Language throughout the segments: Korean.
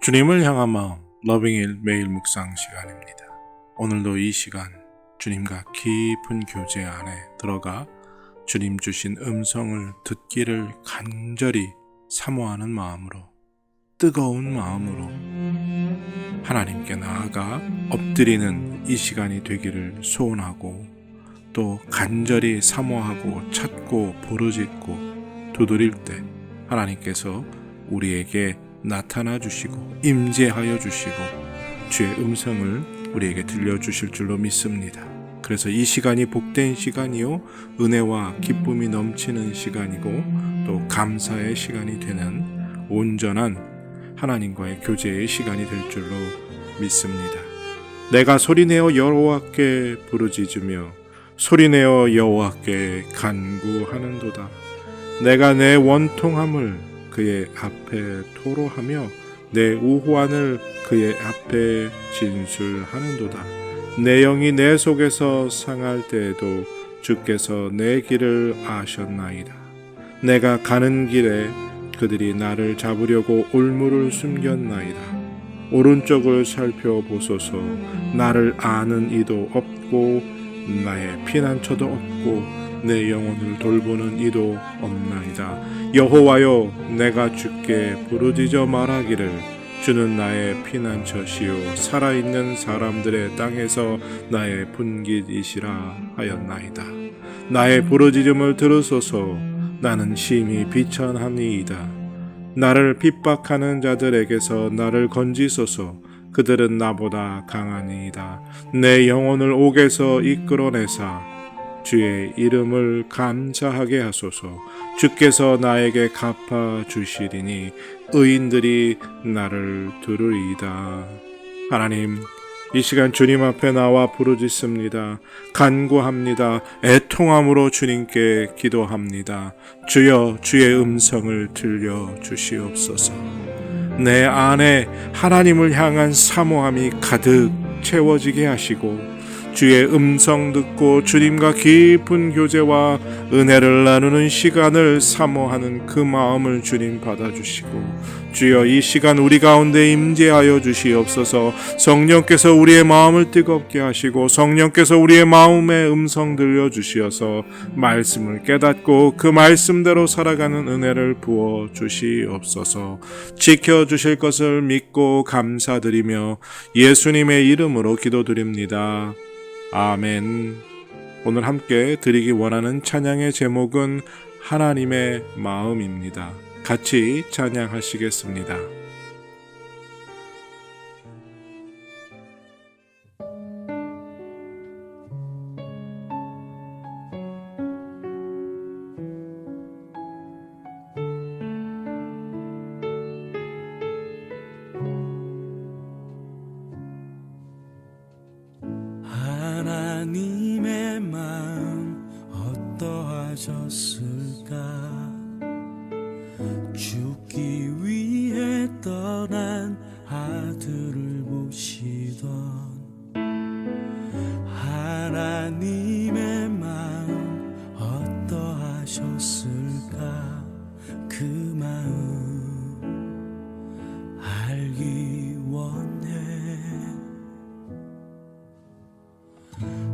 주님을 향한 마음, 러빙일 매일 묵상 시간입니다. 오늘도 이 시간 주님과 깊은 교제 안에 들어가 주님 주신 음성을 듣기를 간절히 사모하는 마음으로, 뜨거운 마음으로 하나님께 나아가 엎드리는 이 시간이 되기를 소원하고, 또 간절히 사모하고 찾고 부르짖고 두드릴 때 하나님께서 우리에게 나타나 주시고 임재하여 주시고 주의 음성을 우리에게 들려주실 줄로 믿습니다. 그래서 이 시간이 복된 시간이요, 은혜와 기쁨이 넘치는 시간이고 또 감사의 시간이 되는 온전한 하나님과의 교제의 시간이 될 줄로 믿습니다. 내가 소리내어 여호와께 부르짖으며 소리내어 여호와께 간구하는도다. 내가 내 원통함을 그의 앞에 토로하며 내 우호한을 그의 앞에 진술하는도다. 내 영이 내 속에서 상할 때에도 주께서 내 길을 아셨나이다. 내가 가는 길에 그들이 나를 잡으려고 올무를 숨겼나이다. 오른쪽을 살펴보소서. 나를 아는 이도 없고 나의 피난처도 없고 내 영혼을 돌보는 이도 없나이다. 여호와여, 내가 주께 부르짖어 말하기를 주는 나의 피난처시요 살아있는 사람들의 땅에서 나의 분깃이시라 하였나이다. 나의 부르짖음을 들으소서. 나는 심히 비천하니이다. 나를 핍박하는 자들에게서 나를 건지소서. 그들은 나보다 강하니이다. 내 영혼을 옥에서 이끌어내사 주의 이름을 감사하게 하소서. 주께서 나에게 갚아 주시리니 의인들이 나를 들으리이다. 하나님, 이 시간 주님 앞에 나와 부르짖습니다. 간구합니다. 애통함으로 주님께 기도합니다. 주여, 주의 음성을 들려 주시옵소서. 내 안에 하나님을 향한 사모함이 가득 채워지게 하시고 주의 음성 듣고 주님과 깊은 교제와 은혜를 나누는 시간을 사모하는 그 마음을 주님 받아주시고, 주여 이 시간 우리 가운데 임재하여 주시옵소서. 성령께서 우리의 마음을 뜨겁게 하시고 성령께서 우리의 마음에 음성 들려주시어서 말씀을 깨닫고 그 말씀대로 살아가는 은혜를 부어 주시옵소서. 지켜주실 것을 믿고 감사드리며 예수님의 이름으로 기도드립니다. 아멘. 오늘 함께 드리기 원하는 찬양의 제목은 하나님의 마음입니다. 같이 찬양하시겠습니다. 하나님의 마음 어떠하셨을까? 죽기 위해 떠난 아들을 보시던 하나님의 마음 어떠하셨을까? 그 마음 알기 원해.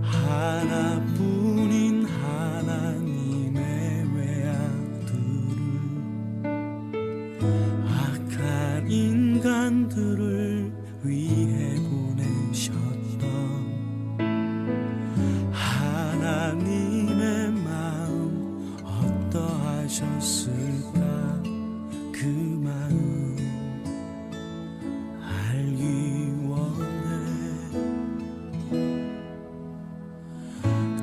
하나뿐인 하나님의 외아들을 악한 인간들을 위해 보내셨던 하나님의 마음 어떠하셨을까? 그 마음 알기 원해.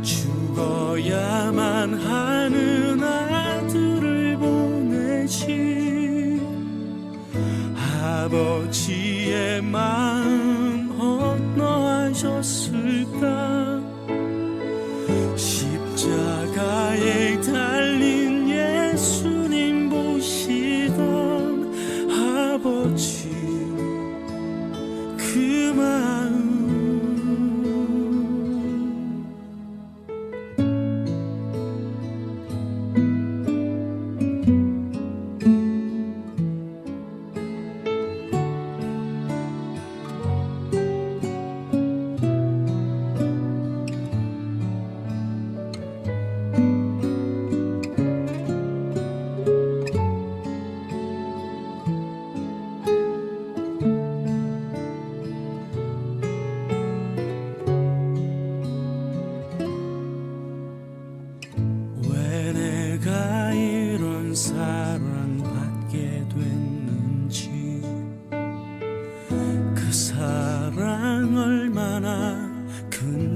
죽어야만 하는 아들을 보내신 아버지의 마음 어떠하셨을까? 십자가에 달린 예수님 보시던 아버지 그 마음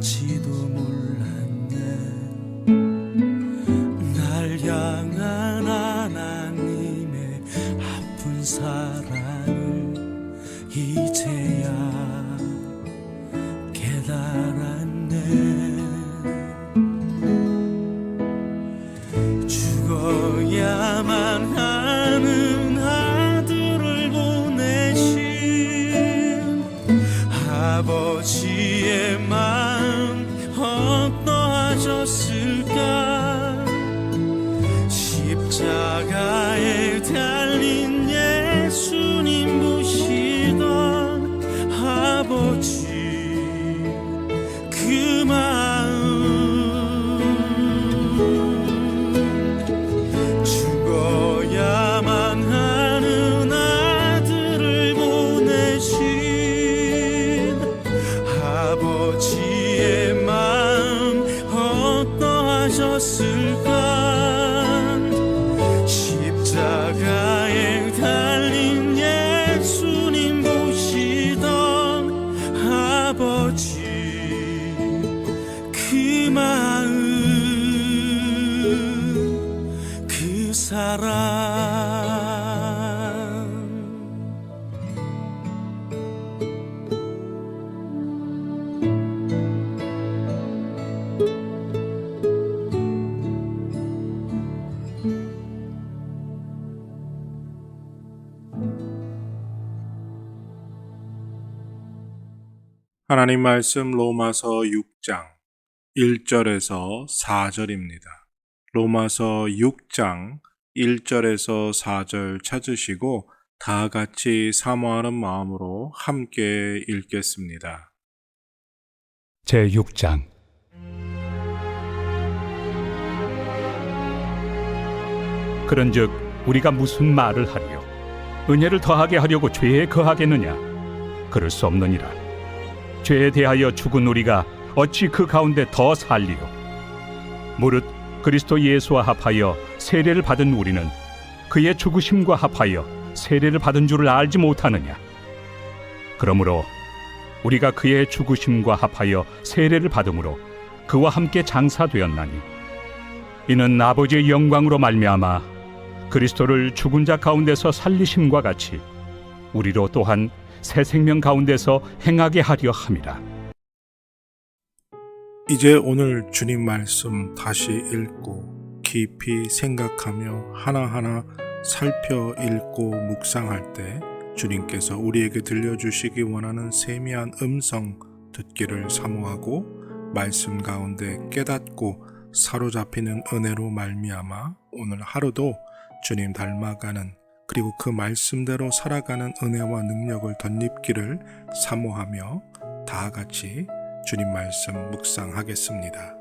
있는지도 몰랐네. 날 향한 하나님의 아픈 사랑을 이제야 깨달았네. 죽어야만 하는 아들을 보내신 아버지의 마음 어떠하셨을까. 십자가에 달린 예수님 보시던 아버지 그 마음, 죽어야만 하는 아들을 보내신 아버지의 마음 어떠하셨을까. 십자가에 달린 예수님 보시던 아버지 그 마음, 그 사랑. 하나님 말씀 로마서 6장 1절에서 4절입니다. 로마서 6장 1절에서 4절 찾으시고 다 같이 사모하는 마음으로 함께 읽겠습니다. 제6장 그런즉 우리가 무슨 말을 하리요? 은혜를 더하게 하려고 죄에 거하겠느냐? 그럴 수 없느니라. 죄에 대하여 죽은 우리가 어찌 그 가운데 더 살리요? 무릇 그리스도 예수와 합하여 세례를 받은 우리는 그의 죽으심과 합하여 세례를 받은 줄을 알지 못하느냐? 그러므로 우리가 그의 죽으심과 합하여 세례를 받음으로 그와 함께 장사되었나니 이는 아버지의 영광으로 말미암아 그리스도를 죽은 자 가운데서 살리심과 같이 우리로 또한 새 생명 가운데서 행하게 하려 함이라. 이제 오늘 주님 말씀 다시 읽고 깊이 생각하며 하나하나 살펴 읽고 묵상할 때 주님께서 우리에게 들려주시기 원하는 세미한 음성 듣기를 사모하고 말씀 가운데 깨닫고 사로잡히는 은혜로 말미암아 오늘 하루도 주님 닮아가는 그리고 그 말씀대로 살아가는 은혜와 능력을 덧입기를 사모하며 다 같이 주님 말씀 묵상하겠습니다.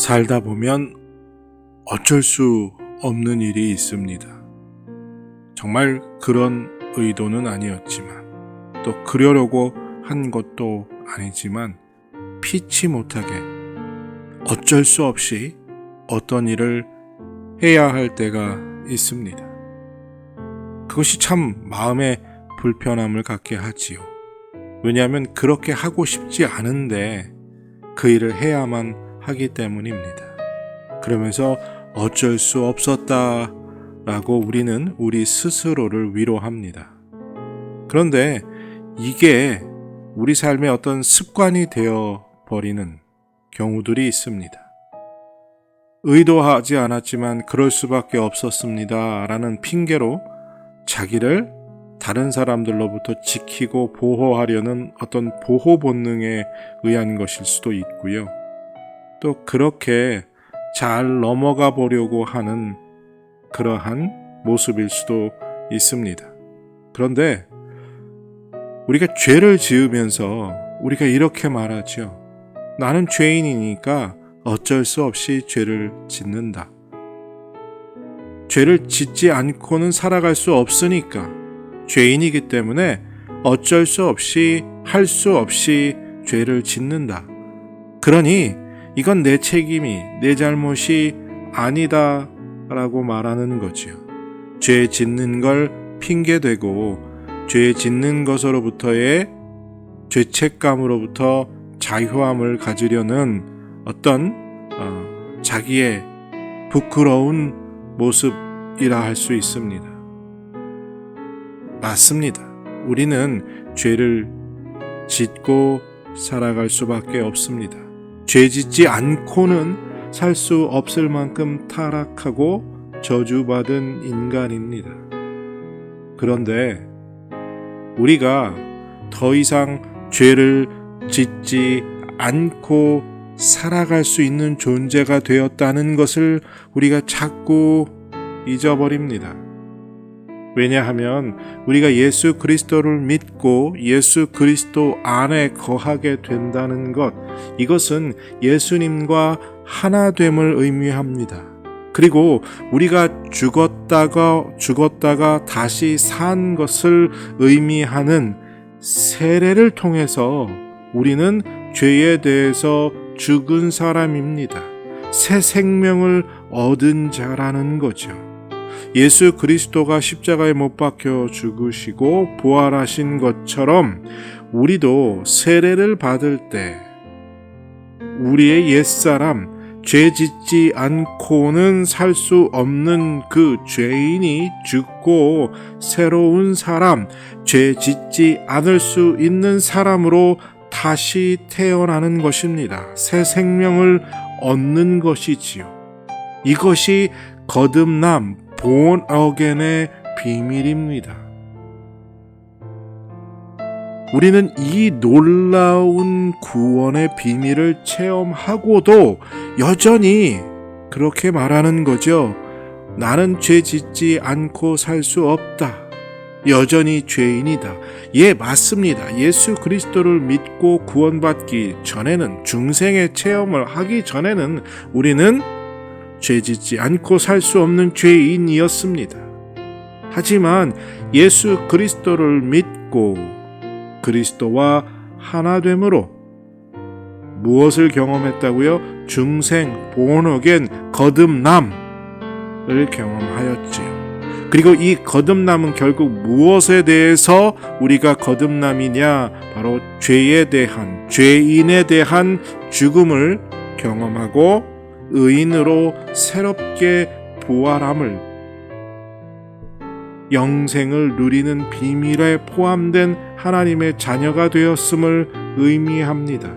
살다 보면 어쩔 수 없는 일이 있습니다. 정말 그런 의도는 아니었지만, 또 그러려고 한 것도 아니지만 피치 못하게 어쩔 수 없이 어떤 일을 해야 할 때가 있습니다. 그것이 참 마음에 불편함을 갖게 하지요. 왜냐하면 그렇게 하고 싶지 않은데 그 일을 해야만 하기 때문입니다. 그러면서 어쩔 수 없었다라고 우리는 우리 스스로를 위로합니다. 그런데 이게 우리 삶의 어떤 습관이 되어 버리는 경우들이 있습니다. 의도하지 않았지만 그럴 수밖에 없었습니다 라는 핑계로 자기를 다른 사람들로부터 지키고 보호하려는 어떤 보호 본능에 의한 것일 수도 있고요. 또 그렇게 잘 넘어가 보려고 하는 그러한 모습일 수도 있습니다. 그런데 우리가 죄를 지으면서 우리가 이렇게 말하죠. 나는 죄인이니까 어쩔 수 없이 죄를 짓는다. 죄를 짓지 않고는 살아갈 수 없으니까, 죄인이기 때문에 어쩔 수 없이 할 수 없이 죄를 짓는다. 그러니 이건 내 책임이, 내 잘못이 아니다 라고 말하는 거지요. 죄 짓는 걸 핑계대고 죄 짓는 것으로부터의 죄책감으로부터 자유함을 가지려는 어떤 자기의 부끄러운 모습이라 할 수 있습니다. 맞습니다. 우리는 죄를 짓고 살아갈 수밖에 없습니다. 죄 짓지 않고는 살 수 없을 만큼 타락하고 저주받은 인간입니다. 그런데 우리가 더 이상 죄를 짓지 않고 살아갈 수 있는 존재가 되었다는 것을 우리가 자꾸 잊어버립니다. 왜냐하면 우리가 예수 그리스도를 믿고 예수 그리스도 안에 거하게 된다는 것, 이것은 예수님과 하나됨을 의미합니다. 그리고 우리가 죽었다가 다시 산 것을 의미하는 세례를 통해서 우리는 죄에 대해서 죽은 사람입니다. 새 생명을 얻은 자라는 거죠. 예수 그리스도가 십자가에 못 박혀 죽으시고 부활하신 것처럼 우리도 세례를 받을 때 우리의 옛사람, 죄 짓지 않고는 살 수 없는 그 죄인이 죽고 새로운 사람, 죄 짓지 않을 수 있는 사람으로 다시 태어나는 것입니다. 새 생명을 얻는 것이지요. 이것이 거듭남, born again의 비밀입니다. 우리는 이 놀라운 구원의 비밀을 체험하고도 여전히 그렇게 말하는 거죠. 나는 죄 짓지 않고 살 수 없다. 여전히 죄인이다. 예, 맞습니다. 예수 그리스도를 믿고 구원받기 전에는, 중생의 체험을 하기 전에는 우리는 죄 짓지 않고 살 수 없는 죄인이었습니다. 하지만 예수 그리스도를 믿고 그리스도와 하나됨으로 무엇을 경험했다고요? 중생, born again, 거듭남을 경험하였지요. 그리고 이 거듭남은 결국 무엇에 대해서 우리가 거듭남이냐? 바로 죄에 대한, 죄인에 대한 죽음을 경험하고 의인으로 새롭게 부활함을, 영생을 누리는 비밀에 포함된 하나님의 자녀가 되었음을 의미합니다.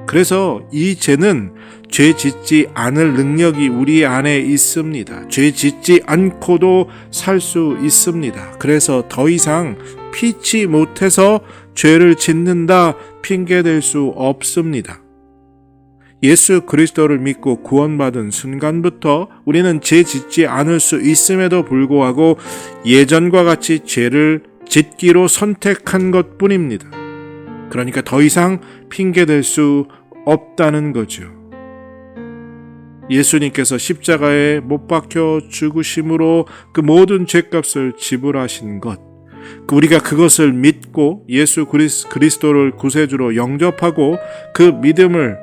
그래서 이 죄는 죄 짓지 않을 능력이 우리 안에 있습니다. 죄 짓지 않고도 살 수 있습니다. 그래서 더 이상 피치 못해서 죄를 짓는다 핑계댈 수 없습니다. 예수 그리스도를 믿고 구원받은 순간부터 우리는 죄 짓지 않을 수 있음에도 불구하고 예전과 같이 죄를 짓기로 선택한 것뿐입니다. 그러니까 더 이상 핑계댈 수 없다는 거죠. 예수님께서 십자가에 못 박혀 죽으심으로 그 모든 죄값을 지불하신 것, 우리가 그것을 믿고 예수 그리스도를 구세주로 영접하고 그 믿음을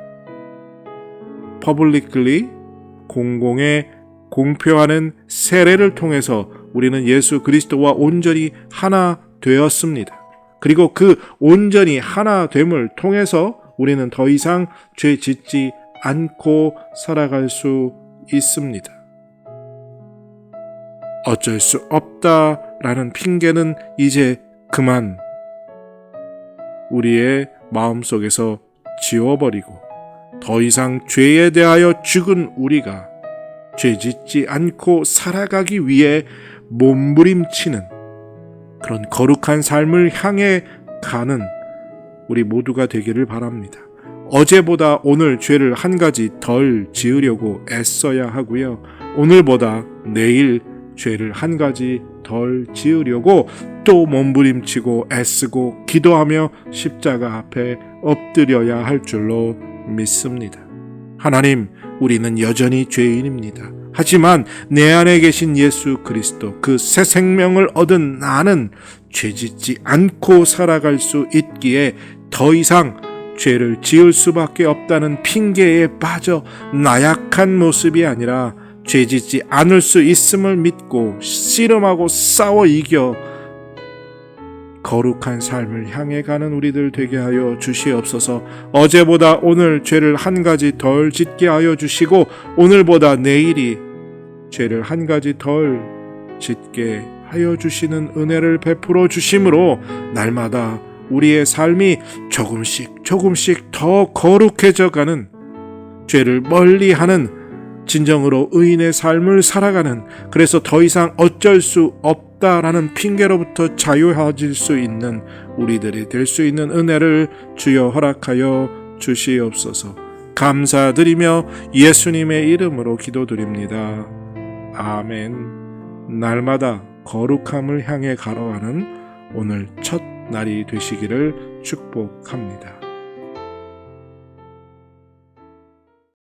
publicly 공공에 공표하는 세례를 통해서 우리는 예수 그리스도와 온전히 하나 되었습니다. 그리고 그 온전히 하나 됨을 통해서 우리는 더 이상 죄 짓지 않고 살아갈 수 있습니다. 어쩔 수 없다라는 핑계는 이제 그만 우리의 마음속에서 지워버리고 더 이상 죄에 대하여 죽은 우리가 죄 짓지 않고 살아가기 위해 몸부림치는 그런 거룩한 삶을 향해 가는 우리 모두가 되기를 바랍니다. 어제보다 오늘 죄를 한 가지 덜 지으려고 애써야 하고요. 오늘보다 내일 죄를 한 가지 덜 지으려고 또 몸부림치고 애쓰고 기도하며 십자가 앞에 엎드려야 할 줄로 믿습니다. 하나님, 우리는 여전히 죄인입니다. 하지만 내 안에 계신 예수 그리스도, 그 새 생명을 얻은 나는 죄짓지 않고 살아갈 수 있기에 더 이상 죄를 지을 수밖에 없다는 핑계에 빠져 나약한 모습이 아니라 죄짓지 않을 수 있음을 믿고 씨름하고 싸워 이겨 거룩한 삶을 향해 가는 우리들 되게 하여 주시옵소서. 어제보다 오늘 죄를 한 가지 덜 짓게 하여 주시고 오늘보다 내일이 죄를 한 가지 덜 짓게 하여 주시는 은혜를 베풀어 주심으로 날마다 우리의 삶이 조금씩 더 거룩해져 가는, 죄를 멀리하는 진정으로 의인의 삶을 살아가는, 그래서 더 이상 어쩔 수 없다라는 핑계로부터 자유해질 수 있는 우리들이 될 수 있는 은혜를 주여 허락하여 주시옵소서. 감사드리며 예수님의 이름으로 기도드립니다. 아멘. 날마다 거룩함을 향해 걸어가는 오늘 첫 날이 되시기를 축복합니다.